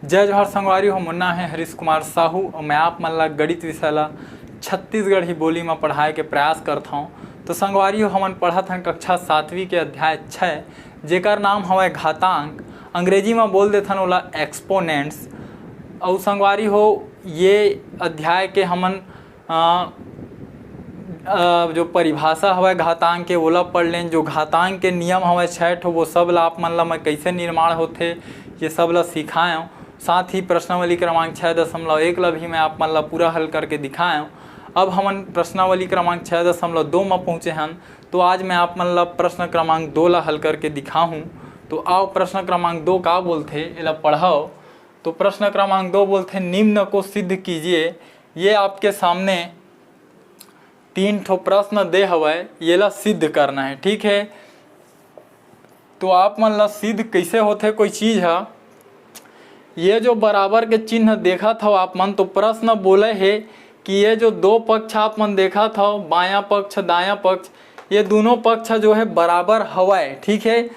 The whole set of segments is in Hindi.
जय जोहार संगवारी हो। मुन्ना है हरीश कुमार साहू और मैं आप मन ला गणित विषय ला छत्तीसगढ़ी बोली में पढ़ाए के प्रयास करता हूँ। तो संगवारी हो हमन पढ़त हन कक्षा 7वीं के अध्याय 6 जेकर नाम हवे घातांक, अंग्रेजी में बोल देथन ओला एक्सपोनेंट्स। और संगवारी हो ये अध्याय के हमन जो परिभाषा हवे घातांक के ओला पढ़ लें। जो घातांक के नियम हवे 6 ठो वो सब ला आप मन ला मैं कैसे निर्माण होथे ये सब ला सिखाएँ। साथ ही प्रश्नावली क्रमांक 6.1 ला भी मैं आप मन ला पूरा हल करके दिखाएँ। अब हमन प्रश्नावली क्रमांक 6.2 में पहुँचे हन। तो आज मैं आप मन ला प्रश्न क्रमांक 2 ला हल करके दिखाऊँ। तो आओ प्रश्न क्रमांक 2 का बोलथे एला पढ़ाओ। तो प्रश्न क्रमांक 2 बोलथे निम्न को सिद्ध कीजिए। ये आपके सामने 3 ठो प्रश्न दे हवय, ये ला सिद्ध करना है। ठीक है, तो आप मन ला सिद्ध कैसे होथे कोई चीज़ है। ये जो बराबर के चिन्ह देखा था आप मन, तो प्रश्न बोले है कि ये जो दो पक्ष आप मन देखा था, बायां पक्ष दायां पक्ष, ये दोनों पक्ष जो है बराबर हवाए। ठीक है,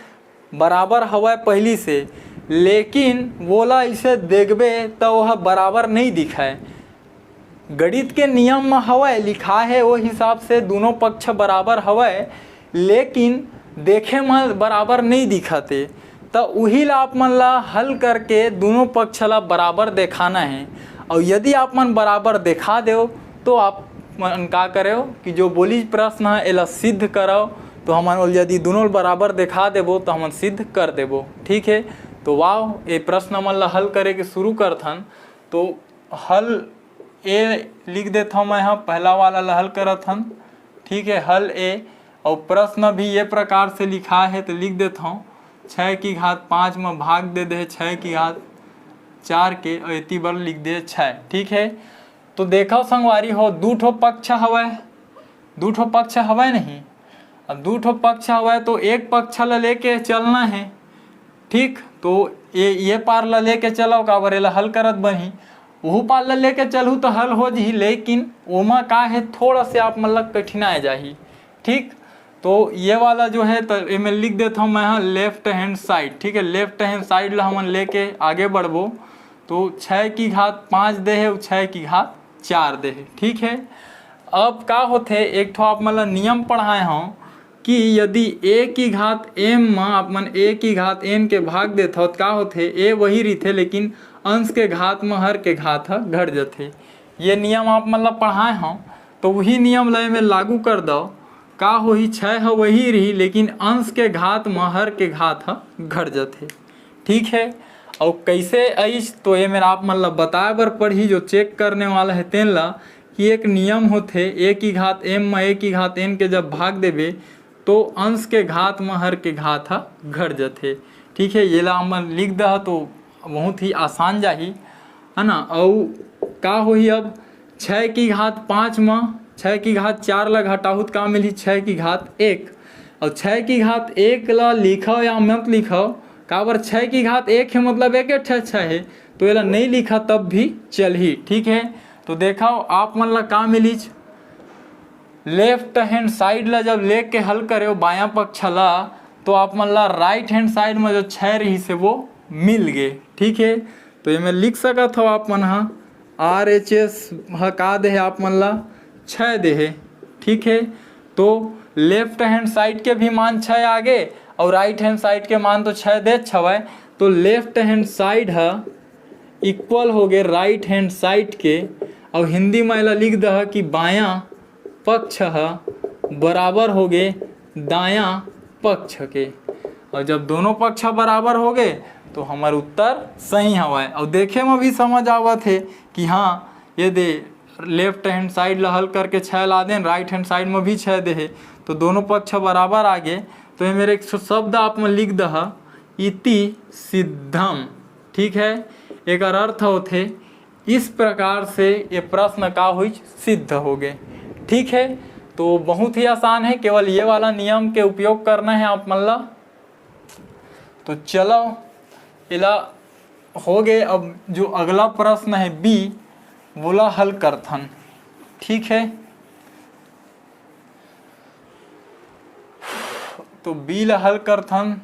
बराबर हवाए पहली से, लेकिन बोला इसे देखबे तो वह बराबर नहीं दिखाए। गणित के नियम में हवाए लिखा है वो हिसाब से दोनों पक्ष बराबर हवाए, लेकिन देखे में बराबर नहीं दिखाते। तो वही ला आप मन ला हल करके दोनों पक्ष ला बराबर दिखाना है। और यदि आप मन बराबर दिखा दो तो आप मन का करो कि जो बोली प्रश्न है एला सिद्ध करो। तो हमन यदि दोनों बराबर दिखा देबो तो हमन सिद्ध कर देबो। ठीक है, तो वाह ये प्रश्न मन ला हल करे के शुरू करथन। तो हल ए लिख देता हूँ मैं यहाँ, पहला वाला ला हल करथन। ठीक है, हल ए। और प्रश्न भी ये प्रकार से लिखा है तो लिख देता हूँ 6 की घात 5 में भाग दे दे 6 की घात 4 के, और इतनी बार लिख दे 6। ठीक है, तो देखो संगवारी हो दो ठो पक्ष हवे, दो ठो पक्ष हवे नहीं। अब दो ठो पक्ष हवे तो एक पक्ष ला लेके चलना है। ठीक, तो ये पार ला लेके चलो काबर एला हल करत बनी, वो पार ला लेके चलू तो हल हो जी, लेकिन ओमा का है थोड़ा से आप मतलब कठिनाई जाही। ठीक, तो ये वाला जो है तो मैं लिख देता हूँ मैं यहाँ लेफ्ट हैंड साइड। ठीक है, लेफ्ट हैंड साइड ला हमन लेके आगे बढ़बो। तो 6 की घात 5 दे है, 6 की घात 4 दे है। ठीक है, अब का होथे एक ठो आप मतलब नियम पढ़ाए हूँ कि यदि a की घात m में आप मन a की घात n के भाग देते हो तो का होथे a वही रहीथे, लेकिन अंश के घात में हर के घात घट जाते। ये नियम आप मतलब पढ़ाए हूँ, तो वही नियम लय में लागू कर दो। का होही 6 है वही रही, लेकिन अंश के घात में हर के घात घट जाते। ठीक है, और कैसे ऐस तो ये मेरा आप मतलब बताए बर पढ़ी। जो चेक करने वाला है तेन ला कि एक नियम होथे a की घात m में a की घात n के जब भाग देवे तो अंश के घात में हर के घात घट जाते। ठीक है, ये ला हम लिख दह तो बहुत ही आसान जाही, है ना। और का होही अब 6 की घात 5 में 6 की घात 4 ला घटाहू तो का मिली 6 की घात 1। और 6 की घात 1 ला लिखो या मत लिखो, काबर 6 की घात 1 है मतलब एक 6 है, तो ये ला नहीं लिखा तब भी चल ही। ठीक है, तो देखो आप मन ला का मिली लेफ्ट हैंड साइड ला जब लेके हल करे बायां पक्ष ला, तो आप मन ला राइट हैंड साइड में जो 6 रही से वो मिल गए। ठीक है, तो ये मैं लिख सकत हो आप मन हाँ RHS का दे है आप मन ला 6 दे है। ठीक है, तो लेफ्ट हैंड साइड के भी मान 6 आगे और राइट हैंड साइड के मान तो 6 दे छवे। तो लेफ्ट हैंड साइड है इक्वल हो गए राइट हैंड साइड के। और हिंदी में ला लिख दह कि बायां पक्ष है बराबर हो गए दायां पक्ष के। और जब दोनों पक्ष बराबर हो गए तो हमारा उत्तर सही हवा है। और देखे में भी समझ आवत है कि हाँ ये दे लेफ्ट हैंड साइड ला हल करके 6 ला दें, राइट हैंड साइड में भी 6 दे है, तो दोनों पक्ष बराबर आ गए। तो ये मेरे एक शब्द आप में लिख दह इति सिद्धम। ठीक है, एक अर्थ होते इस प्रकार से ये प्रश्न का हुई सिद्ध हो गए। ठीक है, तो बहुत ही आसान है, केवल ये वाला नियम के उपयोग करना है आप मन ला। तो चलो इला हो गए। अब जो अगला प्रश्न है बी बोला हल करथन। ठीक है, तो बी ला हल करथन।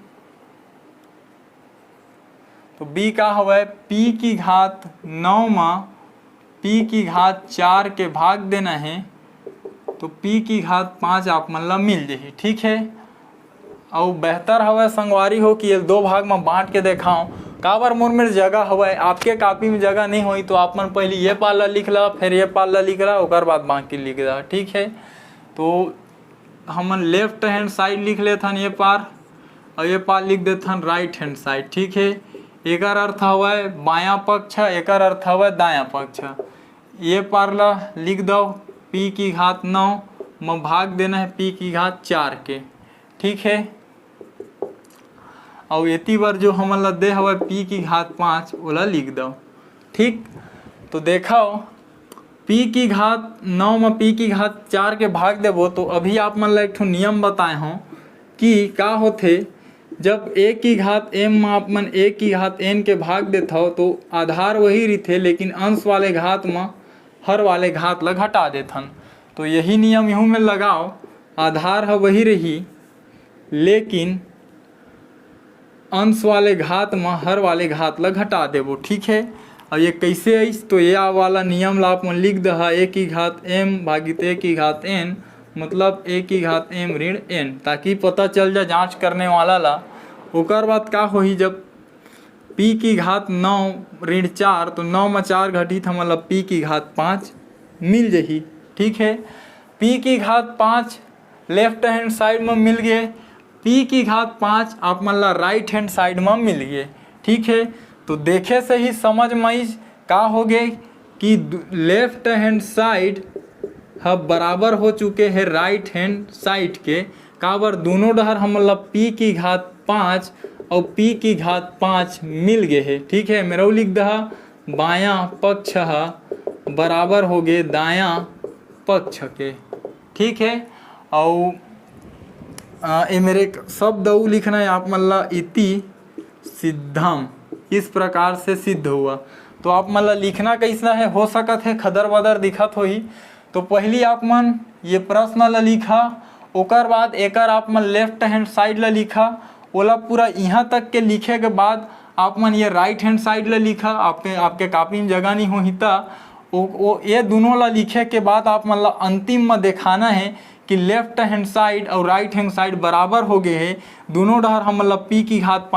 तो बी का हवा p की घात 9 में p की घात 4 के भाग देना है, तो p की घात 5 आप मतलब मिल जाही। ठीक है, और बेहतर हवा संगवारी हो कि ये दो भाग में बांट के देखाऊं। काबर मोर में जगह हवा आपके कॉपी में जगह नहीं हुई तो आप मन पहले ये पाला लिख ला, फिर ये पाला लिख ला, और बाद बाकी लिख ला। ठीक है, तो हमन लेफ्ट हैंड साइड लिख लेथन ये पार, और ये पार लिख देथन राइट हैंड साइड। ठीक है, एक अर्थ हवा बायां पक्ष, एक अर्थ हवा दायां पक्ष। ये पार ला लिख दो p की घात 9 में भाग देना है p की घात 4 के। ठीक है, और एती बार जो हमन ला दे हवा p की घात 5 ओला लिख दो। ठीक, तो देखाओ p की घात 9 में p की घात 4 के भाग देबो, तो अभी आप मन ला एक ठो नियम बताए हों कि का होथे जब a की घात m में आप मन a की घात n के भाग देत हो तो आधार वही रही, लेकिन अंश वाले घात में हर वाले घात ला घटा देथन। तो यही नियम यूँ में लगाओ, आधार है वही रही लेकिन अंश वाले घात में हर वाले घात ला घटा देबो। ठीक है, और ये कैसे आई तो ये वाला नियम ला आप मन लिख दहा a की घात m भागित a की घात n मतलब a की घात m ऋण n, ताकि पता चल जाए जांच करने वाला ला। ओकर बाद का होही जब p की घात 9 ऋण 4 तो 9 में 4 घटी था मतलब p की घात 5 मिल जही। ठीक है, p की घात 5 लेफ्ट हैंड साइड में मिल गए, p की घात 5 आप मन ला राइट हैंड साइड में मिल गए। ठीक है, तो देखे से ही समझ में का हो गए कि लेफ्ट हैंड साइड हम बराबर हो चुके हैं राइट हैंड साइड के। काबर दोनों डहर हम मतलब p की घात 5 और p की घात 5 मिल गए है। ठीक है, मेरा लिख दहा बायां पक्ष बराबर हो गए दायां पक्ष के। ठीक है, और ये मेरे शब्द लिखना है आप मन ला इति सिद्धम, इस प्रकार से सिद्ध हुआ। तो आप मन ला लिखना कैसा है हो सकत है खदर बदर दिखत होही। तो पहली आप मन ये प्रश्न ला लिखा, ओकर बाद एकर आप मन लेफ्ट हैंड साइड ला लिखा, ओला पूरा यहाँ तक के लिखे के बाद आप मन ये राइट हैंड साइड ला लिखा। आपके कॉपी में जगह नहीं होही ता वो ये दोनों ला लिखे के बाद आप मन ला अंतिम में दिखाना है कि लेफ्ट हैंड साइड और राइट हैंड साइड बराबर हो गए हैं। दोनों डहर हम मतलब p की घात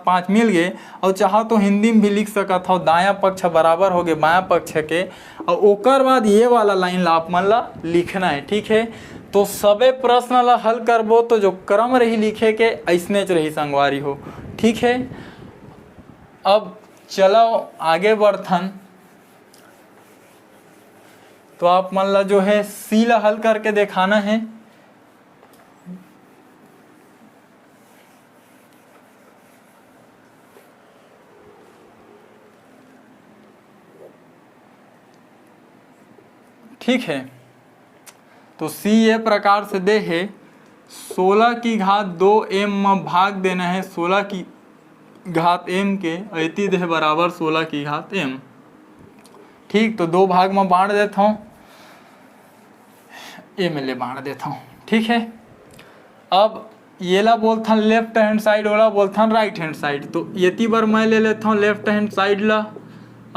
5 मिल गए, और चाहो तो हिंदी में भी लिख सकत हो दायां पक्ष बराबर हो गए बायां पक्ष के, और ओकर बाद ये वाला लाइन ला आप मन ला लिखना है। ठीक है, तो सबे प्रश्न ला हल करबो तो जो क्रम रही लिखे के ऐसने रही संगवारी हो। ठीक है, अब चलो आगे बढ़थन। तो आप मन ला जो है सी ला हल करके दिखाना है। ठीक है, तो सी ये प्रकार से दे है 16 की घात 2m में भाग देना है 16 की घात m के, ऐती दे बराबर 16 की घात m। ठीक, तो दो भाग में बांट देता हूँ, ए में ले बांट देता हूँ। ठीक है, अब ये ला बोलता लेफ्ट हैंड साइड वाला बोलता राइट हैंड साइड। तो ये बार मैं ले लेता हूँ लेफ्ट हैंड साइड ला,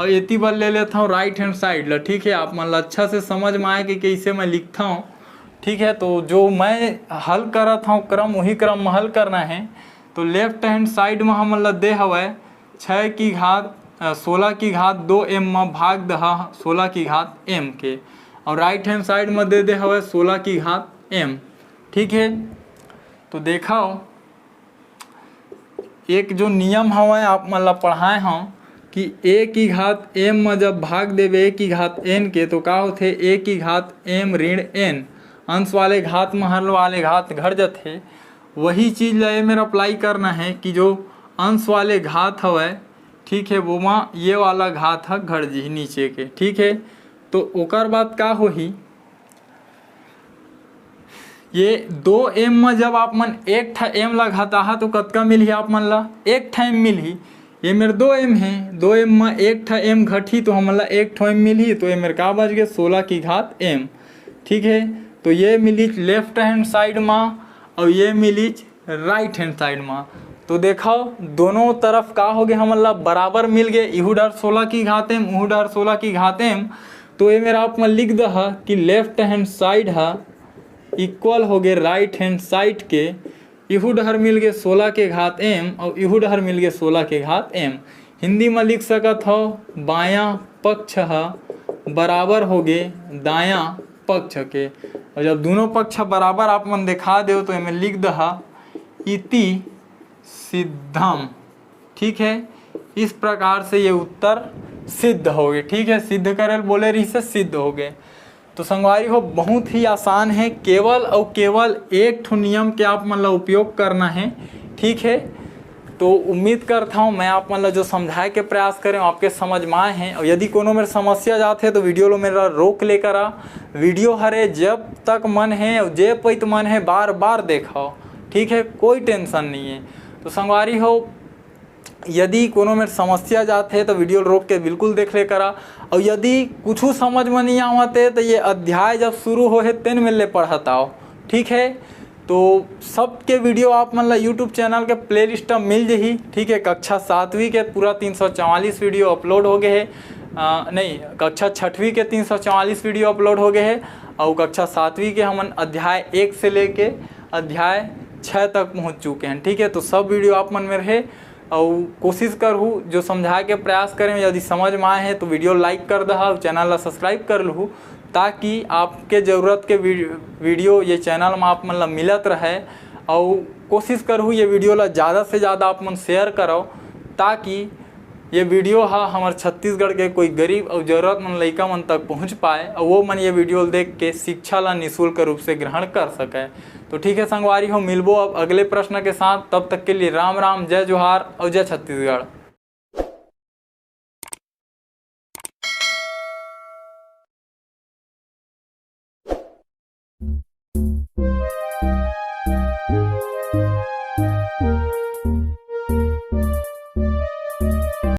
और ये बार ले लेता हूँ राइट हैंड साइड ला। ठीक है, आप मतलब अच्छा से समझ में आए कि कैसे मैं लिखता हूँ। ठीक है, तो जो मैं हल करता हूँ क्रम वही क्रम में हल करना है। तो लेफ्ट हैंड साइड में हम मतलब दे हवा 6 की घात 16 की घात 2m में भाग दहा 16 की घात m के, और राइट हैंड साइड में दे दे हवा 16 की घात m। ठीक है, तो देखाओ एक जो नियम हवा आप मतलब पढ़ाए हों कि a की घात m में जब भाग देवे a की घात n के तो का होते a की घात m ऋण n, अंश वाले घात में हर वाले घात घट जाते। वही चीज़ ला मेरा अप्लाई करना है कि जो अंश वाले घात हवा, ठीक है, वो वहाँ ये वाला घात है घट जी नीचे के। ठीक है, तो ओकर बाद का होही ये 2m में जब आप मन एक ठा m ला घटा तो कतका मिली आप मन ला एक ठा m मिली। ये मेरे 2m है, 2m में एक ठा m घटी तो हम ला एक ठा m मिली, तो ये मेरे का बच गए 16 की घात m। ठीक है, तो ये मिली लेफ्ट हैंड साइड में और ये मिली राइट हैंड साइड में। तो देखो दोनों तरफ का हो गए हमन ला बराबर मिल गए, इहू डर 16 की घात m उहू डर 16 की घात m। तो ये मेरा आप में लिख दह कि लेफ्ट हैंड साइड है इक्वल हो गए राइट हैंड साइड के, इहू डहर मिल गए 16 के घात m और इहू डहर मिल गए 16 के घात m। हिंदी में लिख सकत हो बायां पक्ष है बराबर हो गए दायां पक्ष के, और जब दोनों पक्ष बराबर आप मन दिखा दो तो इनमें लिख दहा इति सिद्धम। ठीक है, इस प्रकार से ये उत्तर सिद्ध हो गए। ठीक है, सिद्ध करे बोले रही से सिद्ध हो गए। तो संगवारी हो बहुत ही आसान है, केवल और केवल एक ठो नियम के आप मतलब उपयोग करना है। ठीक है, तो उम्मीद करता हूँ मैं आप मतलब जो समझाए के प्रयास करें आपके समझ में आए हैं। और यदि कोनो मेरे समस्या जाते तो वीडियो लो मेरा रोक लेकर आ, वीडियो हरे जब तक मन है और जे पैत मन है बार बार देखाओ। ठीक है, कोई टेंशन नहीं है। तो संगवारी हो यदि कोनो मेरे समस्या जाते तो वीडियो रोक के बिल्कुल देख ले करा, और यदि कुछ समझ में नहीं आवते तो ये अध्याय जब शुरू हो है तेन में ले पढ़त आओ। ठीक है, तो सबके वीडियो आप मतलब यूट्यूब चैनल के प्ले लिस्ट में मिल जाही। ठीक है, कक्षा 7वीं के पूरा 344 वीडियो अपलोड हो गए है, नहीं कक्षा 6वीं के 344 वीडियो अपलोड हो गए है, और कक्षा 7वीं के हम अध्याय 1 से लेके अध्याय 6 तक पहुंच चुके हैं। ठीक है, तो सब वीडियो आप मन में रहे और कोशिश करूँ जो समझाए के प्रयास करें। यदि समझ में आए हैं तो वीडियो लाइक कर दहा, चैनल ला सब्सक्राइब कर लूँ ताकि आपके ज़रूरत के वीडियो ये चैनल में आप मतलब मिलत रहे। और कोशिश करूँ ये वीडियो ला ज़्यादा से ज़्यादा आप मन शेयर करो ताकि ये वीडियो हमारे छत्तीसगढ़ के कोई गरीब और ज़रूरतमंद लड़का मन तक पहुंच पाए और वो मन ये वीडियो देख के शिक्षा ला निःशुल्क रूप से ग्रहण कर सके। तो ठीक है संगवारी हो, मिलबो अब अगले प्रश्न के साथ, तब तक के लिए राम राम, जय जोहार और जय छत्तीसगढ़।